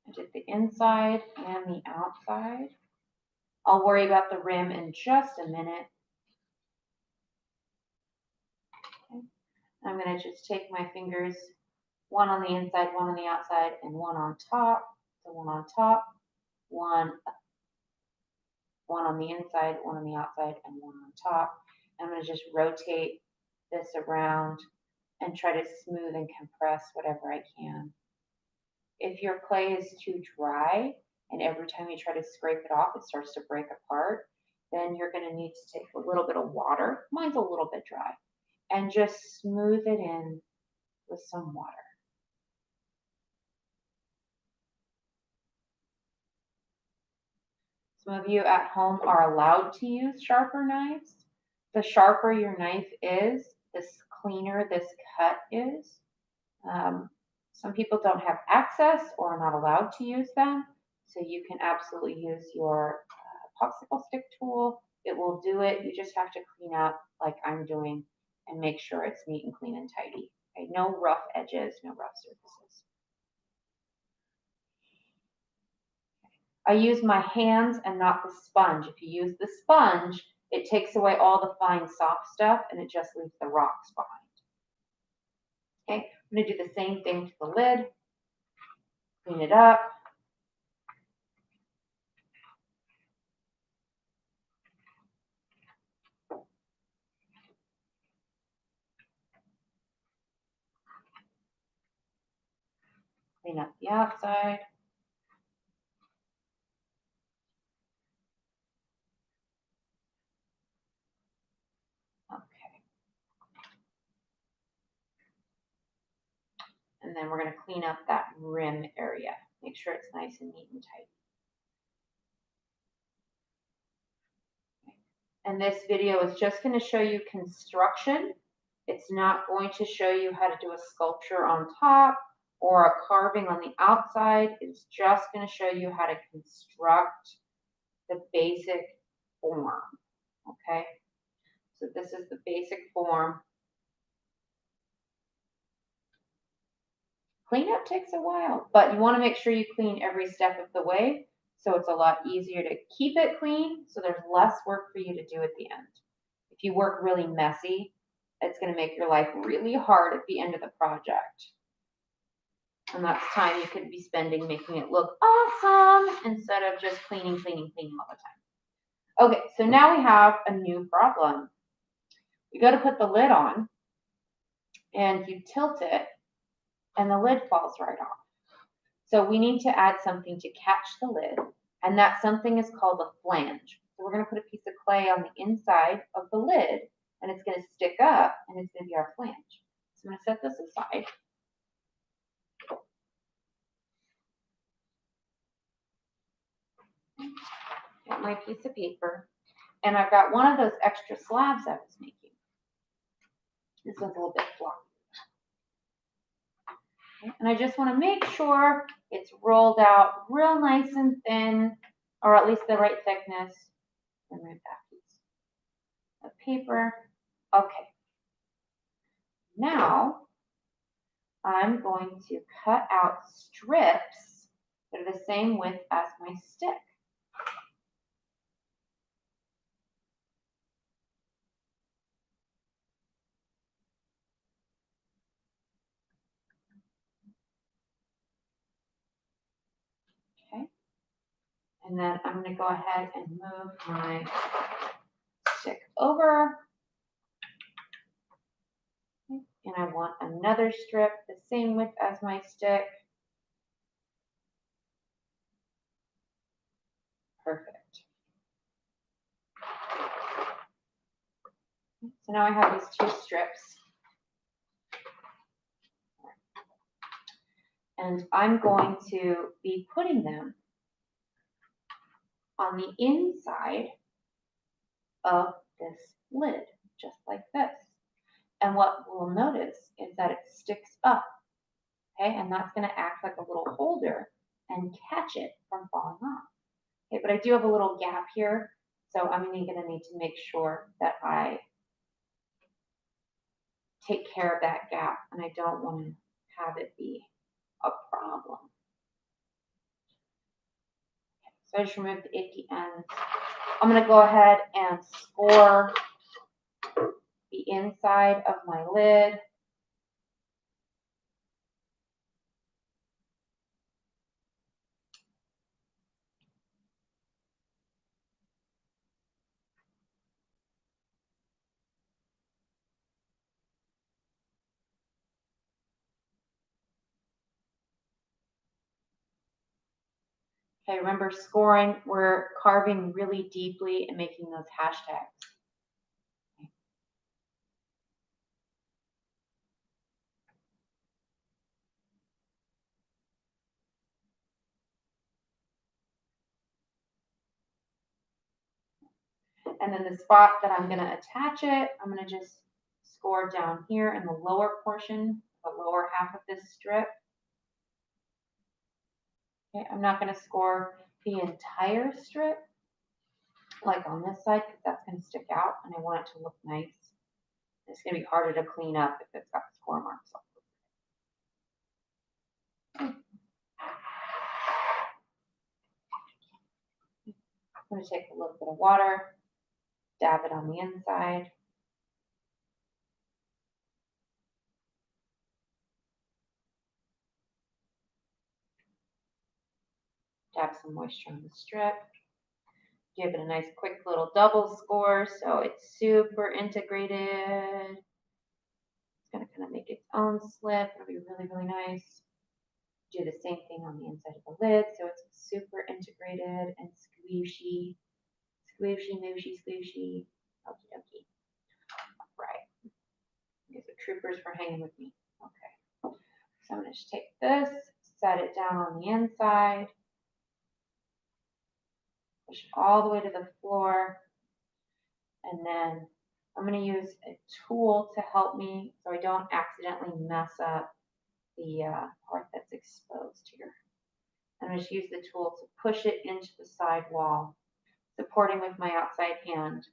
I did the inside and the outside. I'll worry about the rim in just a minute. Okay. I'm going to just take my fingers, one on the inside, one on the outside, and one on top. So one on top, one on the inside, one on the outside, and one on top. I'm going to just rotate this around and try to smooth and compress whatever I can. If your clay is too dry and every time you try to scrape it off, it starts to break apart, then you're going to need to take a little bit of water. Mine's a little bit dry. And just smooth it in with some water. Some of you at home are allowed to use sharper knives. The sharper your knife is, the cleaner this cut is. Some people don't have access or are not allowed to use them, so you can absolutely use your popsicle stick tool. It will do it. You just have to clean up like I'm doing and make sure it's neat and clean and tidy. Okay? No rough edges, no rough surfaces. I use my hands and not the sponge. If you use the sponge, it takes away all the fine soft stuff and it just leaves the rocks behind. Okay, I'm going to do the same thing to the lid. Clean it up. Clean up the outside. Okay. And then we're going to clean up that rim area. Make sure it's nice and neat and tight. And this video is just going to show you construction. It's not going to show you how to do a sculpture on top or a carving on the outside. It's just going to show you how to construct the basic form, okay? So this is the basic form. Cleanup takes a while, but you want to make sure you clean every step of the way so it's a lot easier to keep it clean, so there's less work for you to do at the end. If you work really messy, it's going to make your life really hard at the end of the project. And that's time you could be spending making it look awesome instead of just cleaning all the time. Okay, so now we have a new problem. You got to put the lid on and you tilt it and the lid falls right off. So we need to add something to catch the lid, and that something is called a flange. So we're going to put a piece of clay on the inside of the lid, and it's going to stick up, and it's going to be our flange. So I'm going to set this aside. Get my piece of paper, and I've got one of those extra slabs I was making. This one's a little bit floppy. Okay. And I just want to make sure it's rolled out real nice and thin, or at least the right thickness. Remove that piece of paper. Okay. Now I'm going to cut out strips that are the same width as my stick. Okay. And then I'm going to go ahead and move my stick over. And I want another strip the same width as my stick. Perfect. So now I have these two strips. And I'm going to be putting them on the inside of this lid, just like this. And what we'll notice is that it sticks up, okay? And that's going to act like a little holder and catch it from falling off. Okay, but I do have a little gap here, so I'm going to need to make sure that I take care of that gap, and I don't want to have it be a problem. Okay, so I just removed the icky ends. I'm going to go ahead and score the inside of my lid. Okay, remember scoring, we're carving really deeply and making those hashtags. Okay. And then the spot that I'm going to attach it, I'm going to just score down here in the lower portion, the lower half of this strip. Okay, I'm not going to score the entire strip, like on this side, because that's going to stick out, and I want it to look nice. It's going to be harder to clean up if it's got score marks on it. I'm going to take a little bit of water, dab it on the inside. Dab some moisture on the strip. Give it a nice quick little double score so it's super integrated. It's going to kind of make its own slip. It'll be really, really nice. Do the same thing on the inside of the lid so it's super integrated and squishy. Squishy, mooshy, squishy. Okie dokie. All right. These are troopers for hanging with me. Okay. So I'm going to just take this, set it down on the inside. Push it all the way to the floor. And then I'm going to use a tool to help me so I don't accidentally mess up the part that's exposed here. I'm going to use the tool to push it into the side wall, supporting with my outside hand.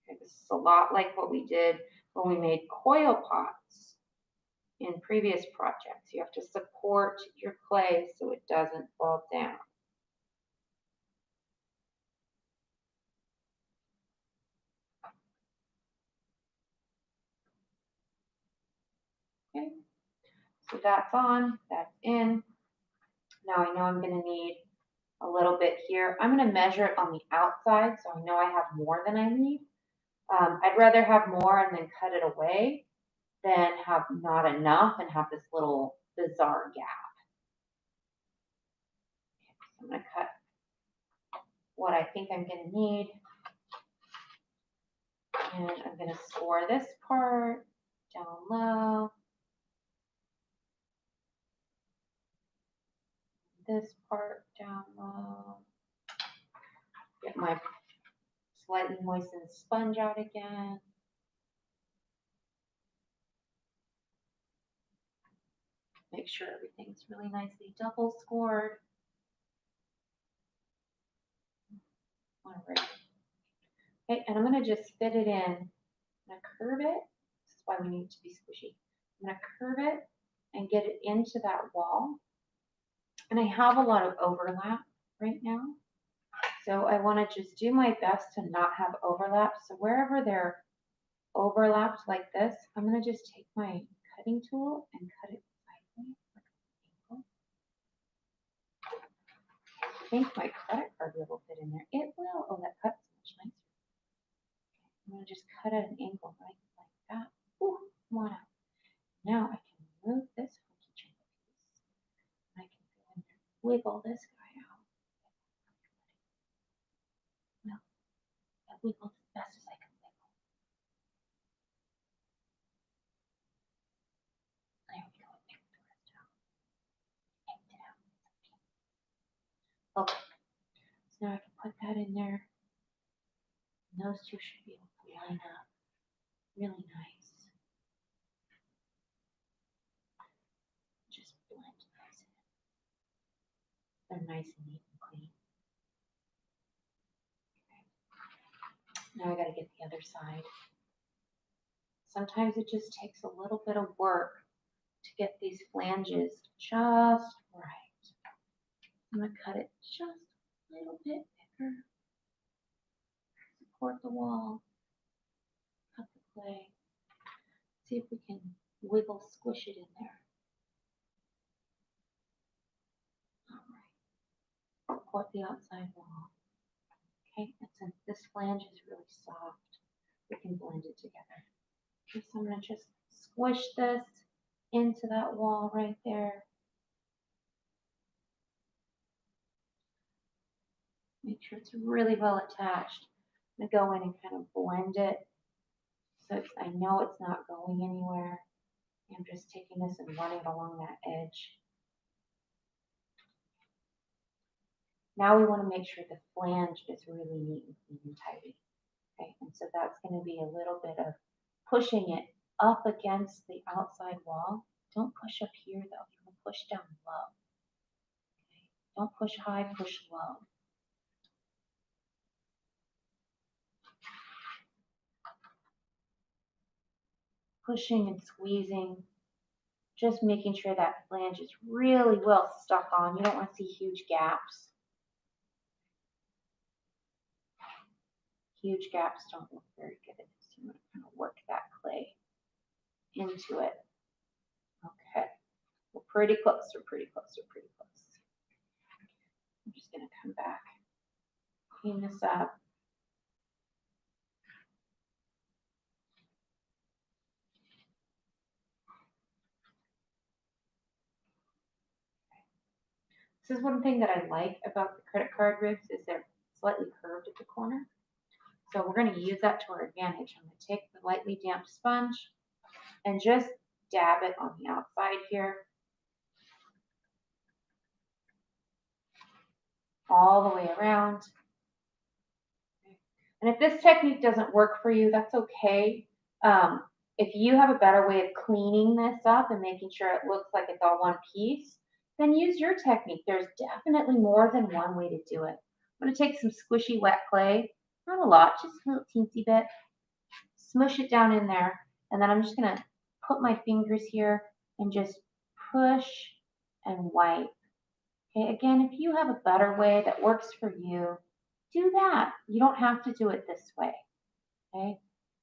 Okay, this is a lot like what we did when we made coil pots in previous projects. You have to support your clay so it doesn't fall down. Okay, so that's on, that's in. Now I know I'm going to need a little bit here. I'm going to measure it on the outside so I know I have more than I need. I'd rather have more and then cut it away than have not enough and have this little bizarre gap. Okay, so I'm going to cut what I think I'm going to need. And I'm going to score this part down low. This part down low. Get my slightly moistened sponge out again. Make sure everything's really nicely double scored. All right. Okay, and I'm going to just fit it in. I'm going to curve it. This is why we need it to be squishy. I'm going to curve it and get it into that wall. And I have a lot of overlap right now. So I want to just do my best to not have overlap. So wherever they're overlapped like this, I'm going to just take my cutting tool and cut it sideways. I think my credit card will fit in there. It will. Oh, that cuts much nicer. I'm going to just cut at an angle right like that. Ooh, come on out. Now I can move this funky chunk piece. I can go in there, wiggle this guy out. No, I wiggled as best as I can wiggle. There we go. Pick the rest out. Picked it out. Okay. So now I can put that in there. And those two should be able to line up really nice. Just blend those in. They're nice and neat and clean. Okay. Now I got to get the other side. Sometimes it just takes a little bit of work to get these flanges just right. I'm going to cut it just a little bit thicker. Support the wall. Cut the clay. See if we can wiggle, squish it in there. All right. Support the outside wall. Okay, and since this flange is really soft, we can blend it together. Okay, so I'm going to just squish this into that wall right there. Make sure it's really well attached. I'm going to go in and kind of blend it so I know it's not going anywhere. I'm just taking this and running it along that edge. Now we want to make sure the flange is really neat and clean and tidy. Okay, and so that's going to be a little bit of pushing it up against the outside wall. Don't push up here though, you can push down low. Okay, don't push high, push low. Pushing and squeezing, just making sure that flange is really well stuck on. You don't want to see huge gaps. Huge gaps don't look very good. So you want to kind of work that clay into it. Okay, we're pretty close, we're pretty close, we're pretty close. I'm just going to come back, clean this up. This is one thing that I like about the credit card ribs is they're slightly curved at the corner. So we're going to use that to our advantage. I'm going to take the lightly damp sponge and just dab it on the outside here. All the way around. And if this technique doesn't work for you, that's okay. If you have a better way of cleaning this up and making sure it looks like it's all one piece, then use your technique. There's definitely more than one way to do it. I'm going to take some squishy wet clay, not a lot, just a little teensy bit, smush it down in there, and then I'm just going to put my fingers here and just push and wipe. Okay, again, if you have a better way that works for you, do that. You don't have to do it this way, okay?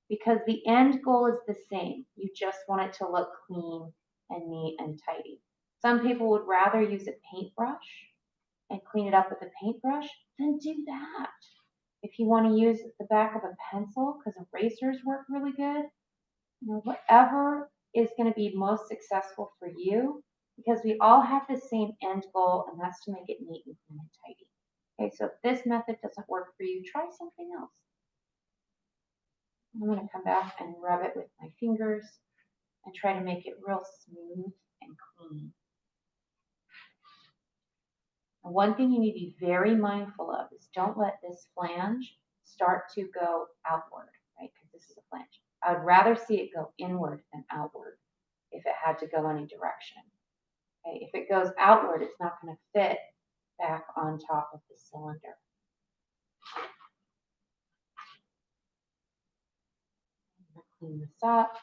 Because the end goal is the same. You just want it to look clean and neat and tidy. Some people would rather use a paintbrush and clean it up with a paintbrush, then do that. If you want to use the back of a pencil, because erasers work really good, you know, whatever is going to be most successful for you, because we all have the same end goal, and that's to make it neat and clean and tidy. Okay, so if this method doesn't work for you, try something else. I'm going to come back and rub it with my fingers and try to make it real smooth and clean. And one thing you need to be very mindful of is don't let this flange start to go outward, right? Because this is a flange. I would rather see it go inward than outward if it had to go any direction. Okay? If it goes outward, it's not going to fit back on top of the cylinder. I'm going to clean this up.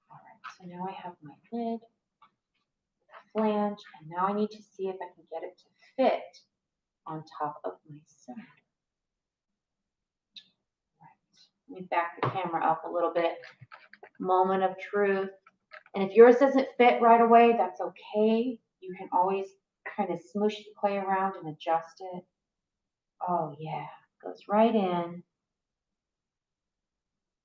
All right, so now I have my lid, flange, and now I need to see if I can get it to fit on top of my cylinder. Right. Let me back the camera up a little bit. Moment of truth. And if yours doesn't fit right away, that's okay. You can always kind of smoosh the clay around and adjust it. Oh yeah, goes right in.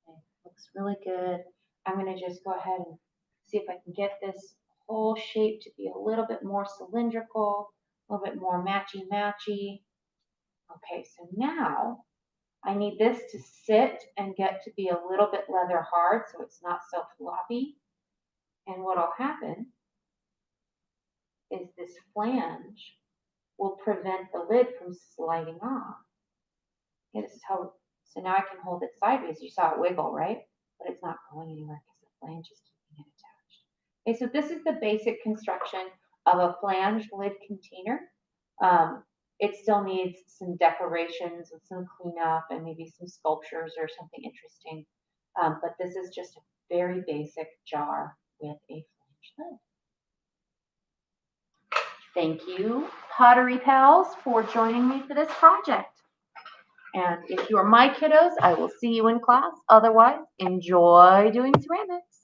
It looks really good. I'm going to just go ahead and see if I can get this whole shape to be a little bit more cylindrical, a little bit more matchy-matchy. Okay, so now I need this to sit and get to be a little bit leather hard so it's not so floppy. And what will happen is this flange will prevent the lid from sliding off. Okay, this is how, so now I can hold it sideways. You saw it wiggle, right? But it's not going anywhere because the flange is keeping it attached. Okay, so this is the basic construction of a flange lid container. It still needs some decorations and some cleanup and maybe some sculptures or something interesting. But this is just a very basic jar with a flange lid. Thank you, Pottery Pals, for joining me for this project. And if you're my kiddos, I will see you in class. Otherwise, enjoy doing ceramics.